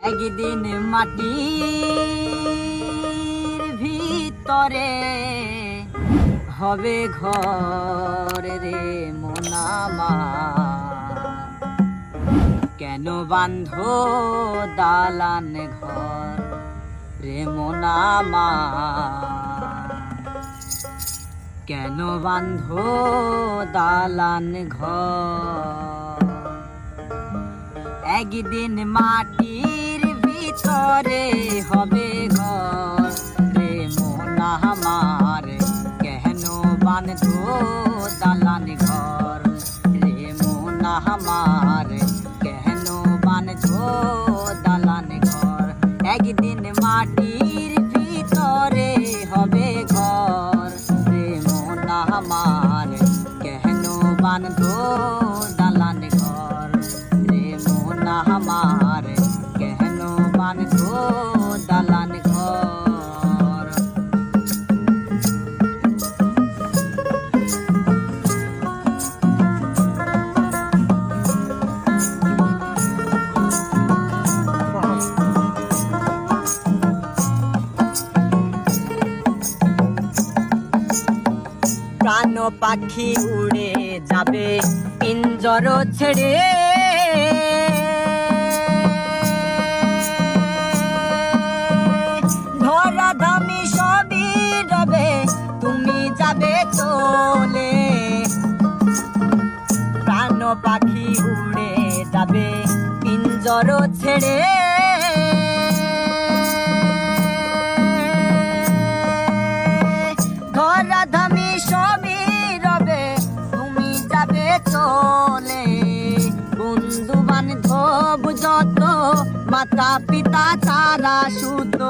একদিন মাটির ভিতরে হবে ঘর রে মন আমার। কেন বাঁধো দালান ঘর রে মন আমার। কেন বাঁধো দালান ঘর। একদিন মাটির ভিতরে হবে ঘর রে মন আমার। কেন বাঁধো দালান ঘর রে মন আমার। কেন বাঁধো দালান ঘর। একদিন মাটির ভিতরে হবে ঘর রে মন আমার। কেন বাঁধো দালান ঘর রে মন আমার। কেন বাঁধো দালান ঘর। প্রাণ পাখি উড়ে যাবে পিঞ্জর ছেড়ে। ধরা ধামি সবই রবে তুমি যাবে চলে। প্রাণ পাখি উড়ে যাবে পিঞ্জর ছেড়ে। ধরা ধামি সবই রবে তুমি যাবে চলে। বন্ধু বান্ধব যত মাতা পিতা তারা সুত।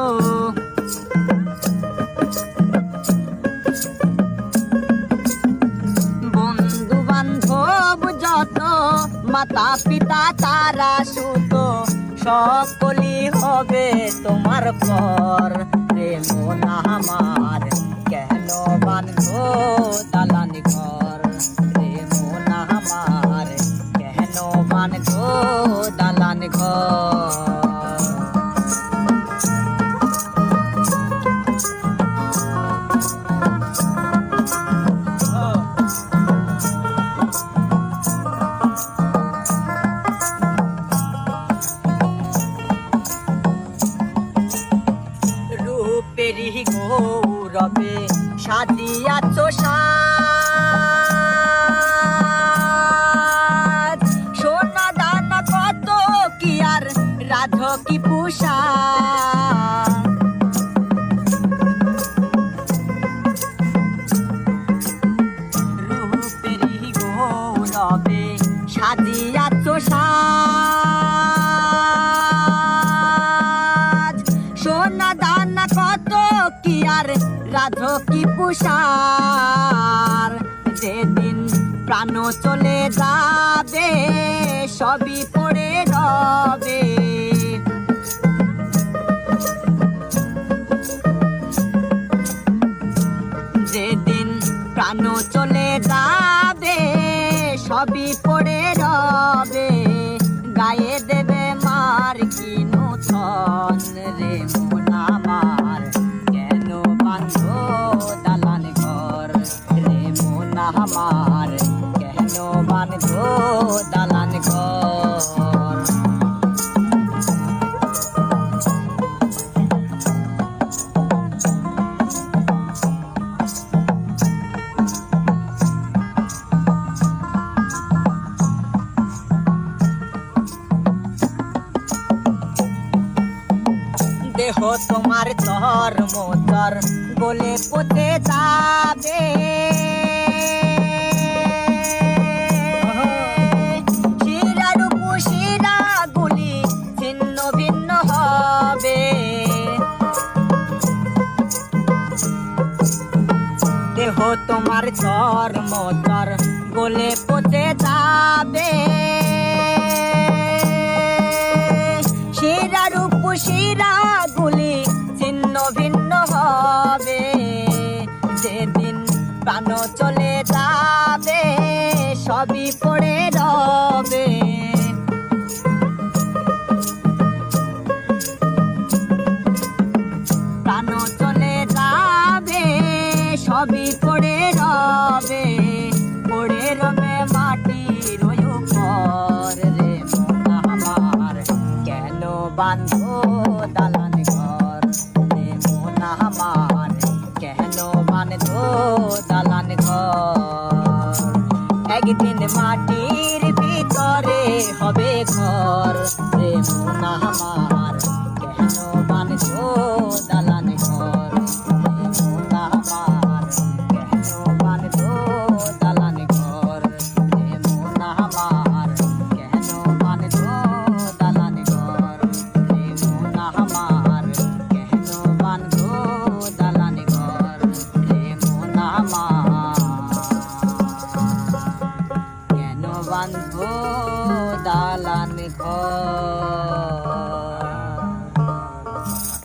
বন্ধু বান্ধব যত মাতা পিতা তারা সুত। সকলই হবে তোমার পর রে মন আমার। কেন বাঁধো দালান ঘর রে মন আমার। কেন বাঁধো দালান ঘর। রূপেরই গৌরবে সাজিয়াছ সাজ। সোনা দানা কত কি আর রাধ কি পুষা। রূপেরই গৌরবে সাজিয়াছ সাজ। সোনা দানা কত কি আর রাধ কি পুষার। যেদিন প্রাণ চলে যাবে সবই পড়ে রবে। যেদিন প্রাণ চলে যাবে সবই পড়ে রবে। গায়ে দেবে মার কি নূতন রে মন আমার। কেন বাঁধো দালান ঘর রে মন আমার। কেন বাঁধো দালান ঘর। দেহ তোমার চর্মচর বলে পচে যাবে। শিরা রূপু শিরা গুলি ছিন্ন ভিন্ন হবে। দেহ তোমার চর্মচর বলে পচে যাবে। শিরা রূপু শিরা গুলি ছিন্ন ভিন্ন হবে। যেদিন প্রাণ চলে যাবে সবই পড়ে রবে। বান্ধো দালান ঘর রে মন আমার কেন বান্ধো দালান ঘর একদিন মাটির ভিতরে হবে ঘর রে মন আমার